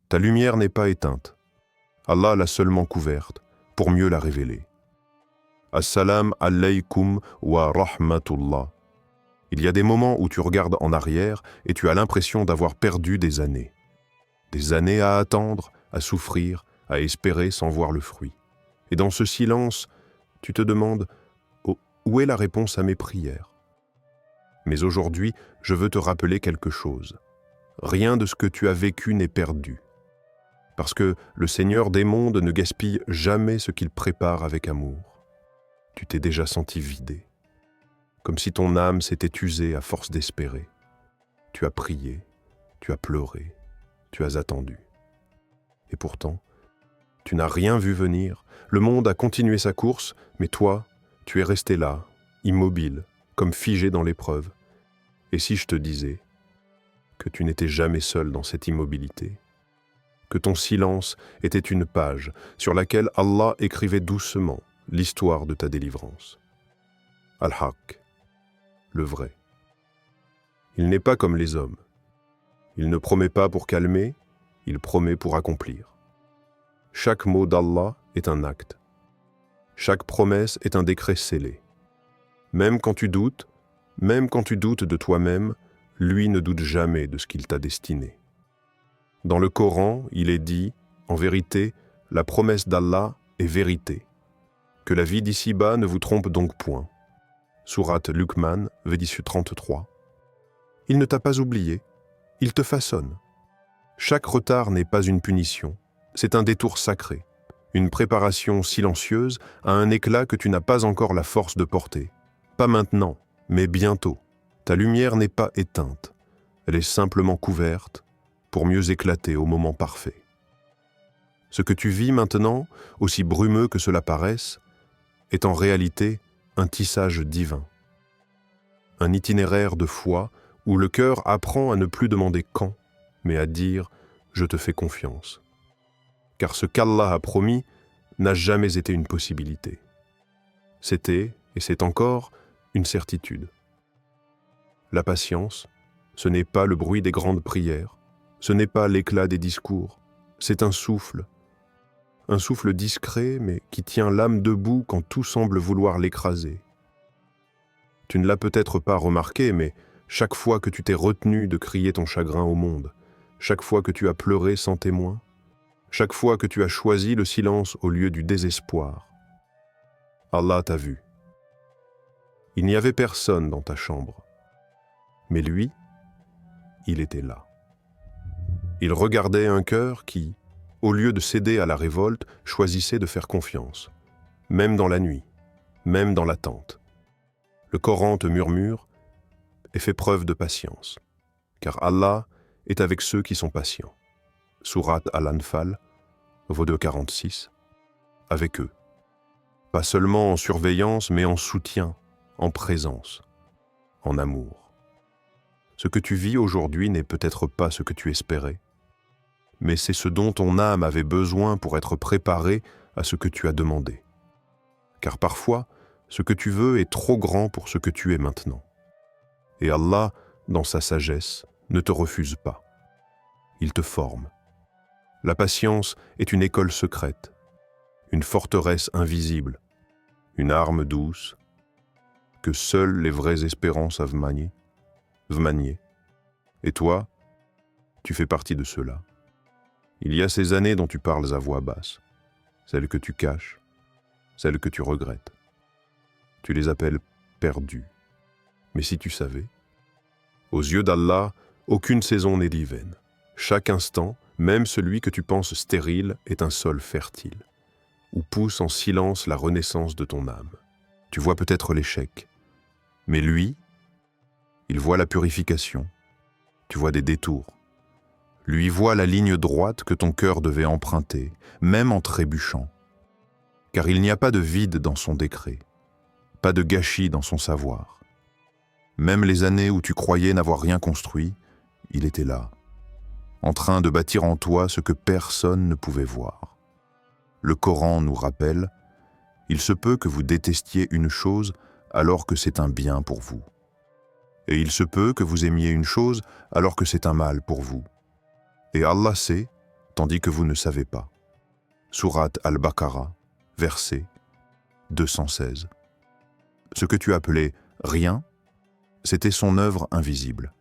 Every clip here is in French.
Ta lumière n'est pas éteinte. Allah l'a seulement couverte pour mieux la révéler. Assalam alaykum wa rahmatullah. Il y a des moments où tu regardes en arrière et tu as l'impression d'avoir perdu des années. Des années à attendre, à souffrir, à espérer sans voir le fruit. Et dans ce silence, tu te demandes où est la réponse à mes prières? Mais aujourd'hui, je veux te rappeler quelque chose. Rien de ce que tu as vécu n'est perdu. Parce que le Seigneur des mondes ne gaspille jamais ce qu'il prépare avec amour. Tu t'es déjà senti vidé, comme si ton âme s'était usée à force d'espérer. Tu as prié, tu as pleuré, tu as attendu. Et pourtant, tu n'as rien vu venir. Le monde a continué sa course, mais toi, tu es resté là, immobile, comme figé dans l'épreuve. Et si je te disais que tu n'étais jamais seul dans cette immobilité, que ton silence était une page sur laquelle Allah écrivait doucement l'histoire de ta délivrance. Al-Haq, le vrai. Il n'est pas comme les hommes. Il ne promet pas pour calmer, il promet pour accomplir. Chaque mot d'Allah est un acte. Chaque promesse est un décret scellé. Même quand tu doutes de toi-même, lui ne doute jamais de ce qu'il t'a destiné. Dans le Coran, il est dit, en vérité, la promesse d'Allah est vérité. Que la vie d'ici-bas ne vous trompe donc point. Sourate Luqman, verset 33. Il ne t'a pas oublié, il te façonne. Chaque retard n'est pas une punition, c'est un détour sacré, une préparation silencieuse à un éclat que tu n'as pas encore la force de porter. Pas maintenant, mais bientôt. Ta lumière n'est pas éteinte, elle est simplement couverte pour mieux éclater au moment parfait. Ce que tu vis maintenant, aussi brumeux que cela paraisse, est en réalité un tissage divin. Un itinéraire de foi où le cœur apprend à ne plus demander quand, mais à dire « je te fais confiance ». Car ce qu'Allah a promis n'a jamais été une possibilité. C'était, et c'est encore, une certitude. La patience, ce n'est pas le bruit des grandes prières, ce n'est pas l'éclat des discours, c'est un souffle discret mais qui tient l'âme debout quand tout semble vouloir l'écraser. Tu ne l'as peut-être pas remarqué, mais chaque fois que tu t'es retenu de crier ton chagrin au monde, chaque fois que tu as pleuré sans témoin, chaque fois que tu as choisi le silence au lieu du désespoir, Allah t'a vu. Il n'y avait personne dans ta chambre, mais lui, il était là. Il regardait un cœur qui, au lieu de céder à la révolte, choisissait de faire confiance, même dans la nuit, même dans l'attente. Le Coran te murmure et fait preuve de patience, car Allah est avec ceux qui sont patients. Sourate Al-Anfal, verset 46, avec eux. Pas seulement en surveillance, mais en soutien, en présence, en amour. Ce que tu vis aujourd'hui n'est peut-être pas ce que tu espérais, mais c'est ce dont ton âme avait besoin pour être préparée à ce que tu as demandé. Car parfois, ce que tu veux est trop grand pour ce que tu es maintenant. Et Allah, dans sa sagesse, ne te refuse pas. Il te forme. La patience est une école secrète, une forteresse invisible, une arme douce que seules les vraies espérances savent manier. Et toi, tu fais partie de ceux-là. Il y a ces années dont tu parles à voix basse, celles que tu caches, celles que tu regrettes. Tu les appelles perdues. Mais si tu savais, aux yeux d'Allah, aucune saison n'est divine. Chaque instant, même celui que tu penses stérile, est un sol fertile, où pousse en silence la renaissance de ton âme. Tu vois peut-être l'échec, mais lui, il voit la purification. Tu vois des détours. Lui voit la ligne droite que ton cœur devait emprunter, même en trébuchant. Car il n'y a pas de vide dans son décret, pas de gâchis dans son savoir. Même les années où tu croyais n'avoir rien construit, il était là, en train de bâtir en toi ce que personne ne pouvait voir. Le Coran nous rappelle, il se peut que vous détestiez une chose alors que c'est un bien pour vous. Et il se peut que vous aimiez une chose alors que c'est un mal pour vous. Et Allah sait, tandis que vous ne savez pas. Sourate Al-Baqarah, verset 216. Ce que tu appelais rien, c'était son œuvre invisible.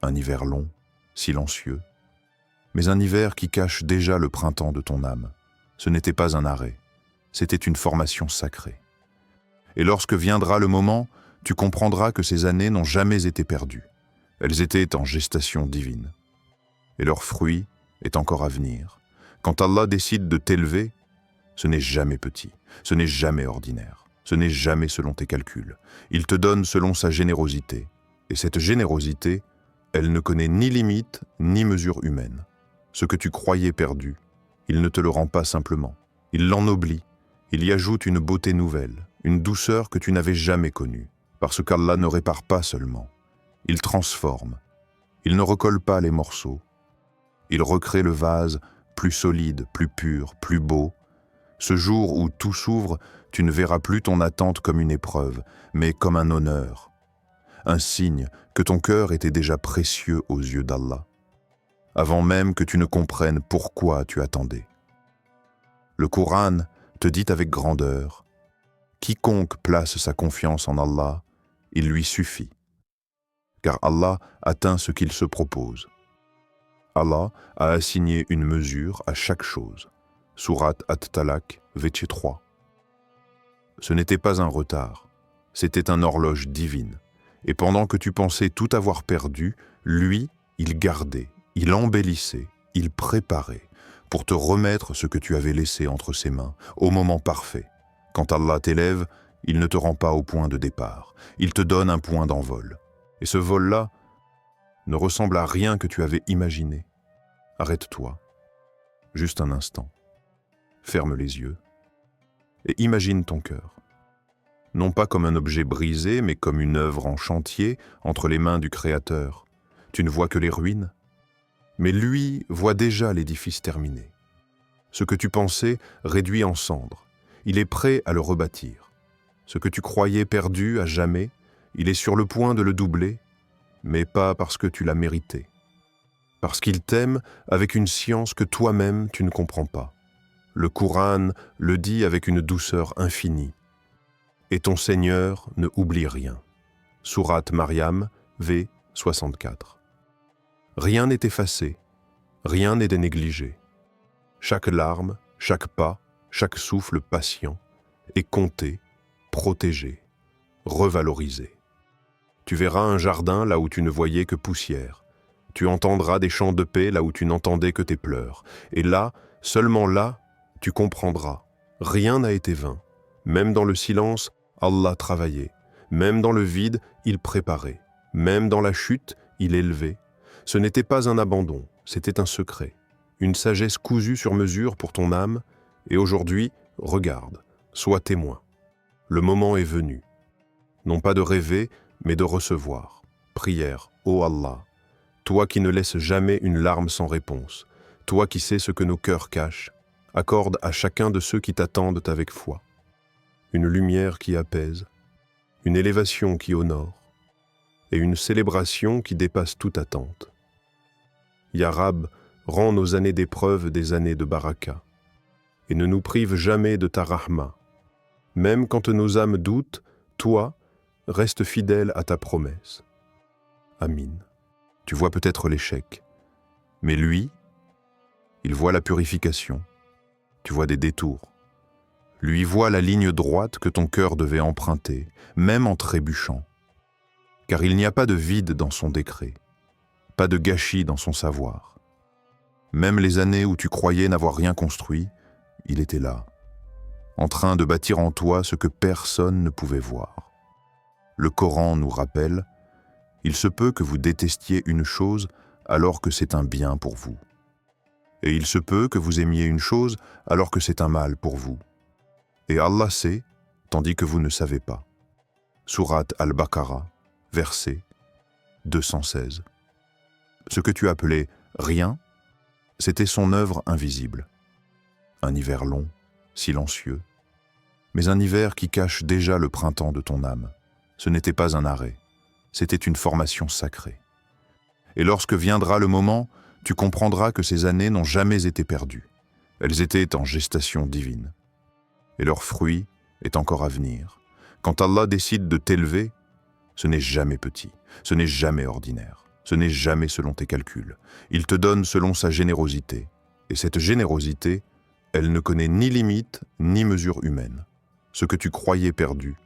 Un hiver long, silencieux, mais un hiver qui cache déjà le printemps de ton âme. Ce n'était pas un arrêt, c'était une formation sacrée. Et lorsque viendra le moment, tu comprendras que ces années n'ont jamais été perdues. Elles étaient en gestation divine. Et leur fruit est encore à venir. Quand Allah décide de t'élever, ce n'est jamais petit, ce n'est jamais ordinaire, ce n'est jamais selon tes calculs. Il te donne selon sa générosité. Et cette générosité, elle ne connaît ni limite ni mesure humaine. Ce que tu croyais perdu, il ne te le rend pas simplement. Il l'ennoblit, il y ajoute une beauté nouvelle, une douceur que tu n'avais jamais connue. Parce qu'Allah ne répare pas seulement, il transforme. Il ne recolle pas les morceaux. Il recrée le vase plus solide, plus pur, plus beau. Ce jour où tout s'ouvre, tu ne verras plus ton attente comme une épreuve, mais comme un honneur. Un signe que ton cœur était déjà précieux aux yeux d'Allah, avant même que tu ne comprennes pourquoi tu attendais. Le Coran te dit avec grandeur, « Quiconque place sa confiance en Allah, il lui suffit, car Allah atteint ce qu'il se propose. » Allah a assigné une mesure à chaque chose. Sourate At-Talaq, verset 3. Ce n'était pas un retard, c'était une horloge divine. Et pendant que tu pensais tout avoir perdu, lui, il gardait, il embellissait, il préparait pour te remettre ce que tu avais laissé entre ses mains, au moment parfait. Quand Allah t'élève, il ne te rend pas au point de départ, il te donne un point d'envol. Et ce vol-là ne ressemble à rien que tu avais imaginé. Arrête-toi, juste un instant. Ferme les yeux et imagine ton cœur. Non pas comme un objet brisé, mais comme une œuvre en chantier entre les mains du Créateur. Tu ne vois que les ruines, mais lui voit déjà l'édifice terminé. Ce que tu pensais réduit en cendres, il est prêt à le rebâtir. Ce que tu croyais perdu à jamais, il est sur le point de le doubler, mais pas parce que tu l'as mérité. Parce qu'il t'aime avec une science que toi-même tu ne comprends pas. Le Coran le dit avec une douceur infinie. Et ton Seigneur ne oublie rien. Sourate Maryam, v. 64. Rien n'est effacé, rien n'est négligé. Chaque larme, chaque pas, chaque souffle patient est compté, protégé, revalorisé. Tu verras un jardin là où tu ne voyais que poussière. Tu entendras des chants de paix là où tu n'entendais que tes pleurs. Et là, seulement là, tu comprendras. Rien n'a été vain. Même dans le silence, Allah travaillait. Même dans le vide, il préparait. Même dans la chute, il élevait. Ce n'était pas un abandon, c'était un secret. Une sagesse cousue sur mesure pour ton âme. Et aujourd'hui, regarde, sois témoin. Le moment est venu. Non pas de rêver, mais de recevoir. Prière, ô Allah. Toi qui ne laisses jamais une larme sans réponse. Toi qui sais ce que nos cœurs cachent. Accorde à chacun de ceux qui t'attendent avec foi. Une lumière qui apaise, une élévation qui honore, et une célébration qui dépasse toute attente. Ya Rab, rends nos années d'épreuve des années de baraka, et ne nous prive jamais de ta rahma. Même quand nos âmes doutent, toi, reste fidèle à ta promesse. Amin. Tu vois peut-être l'échec, mais lui, il voit la purification. Tu vois des détours. Lui voit la ligne droite que ton cœur devait emprunter, même en trébuchant. Car il n'y a pas de vide dans son décret, pas de gâchis dans son savoir. Même les années où tu croyais n'avoir rien construit, il était là, en train de bâtir en toi ce que personne ne pouvait voir. Le Coran nous rappelle, il se peut que vous détestiez une chose alors que c'est un bien pour vous. Et il se peut que vous aimiez une chose alors que c'est un mal pour vous. Et Allah sait, tandis que vous ne savez pas. Sourate Al-Baqarah, verset 216. Ce que tu appelais rien, c'était son œuvre invisible. Un hiver long, silencieux, mais un hiver qui cache déjà le printemps de ton âme. Ce n'était pas un arrêt, c'était une formation sacrée. Et lorsque viendra le moment, tu comprendras que ces années n'ont jamais été perdues. Elles étaient en gestation divine. Et leur fruit est encore à venir. Quand Allah décide de t'élever, ce n'est jamais petit, ce n'est jamais ordinaire, ce n'est jamais selon tes calculs. Il te donne selon sa générosité. Et cette générosité, elle ne connaît ni limite ni mesure humaine. Ce que tu croyais perdu,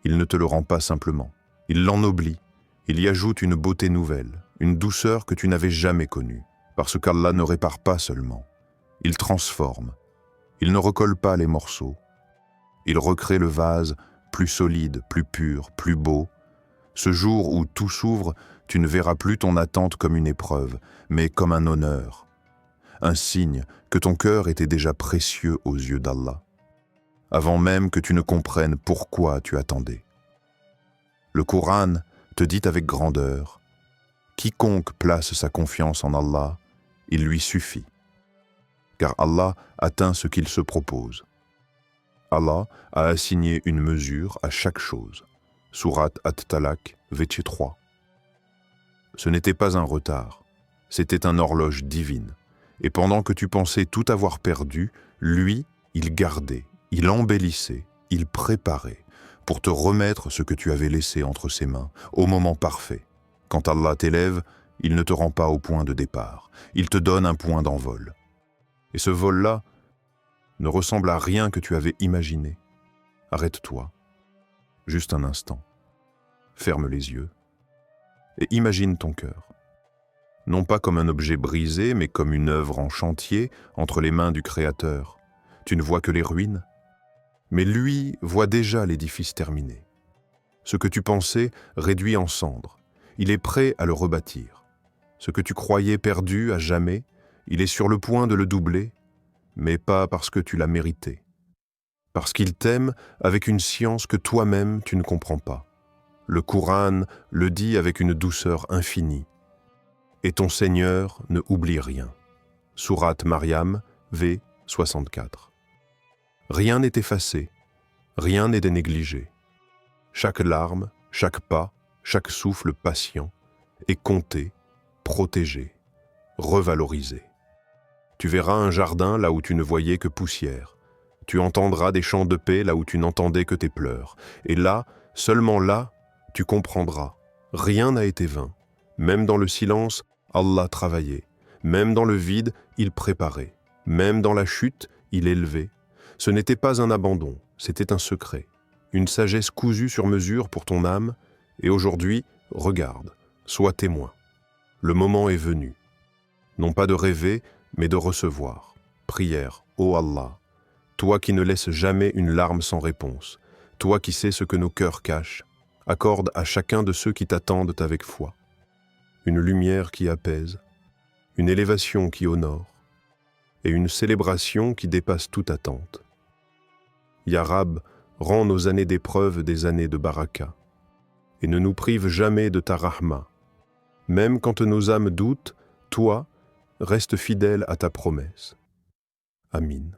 il ne te le rend pas simplement. Il l'ennoblit, il y ajoute une beauté nouvelle, une douceur que tu n'avais jamais connue. Parce qu'Allah ne répare pas seulement. Il transforme. Il ne recolle pas les morceaux. Il recrée le vase plus solide, plus pur, plus beau. Ce jour où tout s'ouvre, tu ne verras plus ton attente comme une épreuve, mais comme un honneur. Un signe que ton cœur était déjà précieux aux yeux d'Allah, avant même que tu ne comprennes pourquoi tu attendais. Le Coran te dit avec grandeur, « Quiconque place sa confiance en Allah, il lui suffit, car Allah atteint ce qu'il se propose. » Allah a assigné une mesure à chaque chose. Sourate At-Talaq, verset 3. Ce n'était pas un retard, c'était une horloge divine. Et pendant que tu pensais tout avoir perdu, lui, il gardait, il embellissait, il préparait pour te remettre ce que tu avais laissé entre ses mains, au moment parfait. Quand Allah t'élève, il ne te rend pas au point de départ, il te donne un point d'envol. Et ce vol-là ne ressemble à rien que tu avais imaginé. Arrête-toi, juste un instant, ferme les yeux et imagine ton cœur. Non pas comme un objet brisé, mais comme une œuvre en chantier entre les mains du Créateur. Tu ne vois que les ruines, mais lui voit déjà l'édifice terminé. Ce que tu pensais réduit en cendres, il est prêt à le rebâtir. Ce que tu croyais perdu à jamais, il est sur le point de le doubler, mais pas parce que tu l'as mérité. Parce qu'il t'aime avec une science que toi-même tu ne comprends pas. Le Coran le dit avec une douceur infinie. Et ton Seigneur ne oublie rien. Sourate Maryam, v. 64. Rien n'est effacé, rien n'est négligé. Chaque larme, chaque pas, chaque souffle patient est compté, protégé, revalorisé. Tu verras un jardin là où tu ne voyais que poussière. Tu entendras des chants de paix là où tu n'entendais que tes pleurs. Et là, seulement là, tu comprendras. Rien n'a été vain. Même dans le silence, Allah travaillait. Même dans le vide, il préparait. Même dans la chute, il élevait. Ce n'était pas un abandon, c'était un secret. Une sagesse cousue sur mesure pour ton âme. Et aujourd'hui, regarde, sois témoin. Le moment est venu. Non pas de rêver, mais de recevoir. Prière, ô Allah. Toi qui ne laisses jamais une larme sans réponse. Toi qui sais ce que nos cœurs cachent. Accorde à chacun de ceux qui t'attendent avec foi. Une lumière qui apaise, une élévation qui honore, et une célébration qui dépasse toute attente. Ya Rab, rends nos années d'épreuve des années de baraka, et ne nous prive jamais de ta rahma. Même quand nos âmes doutent, toi, reste fidèle à ta promesse. Amin.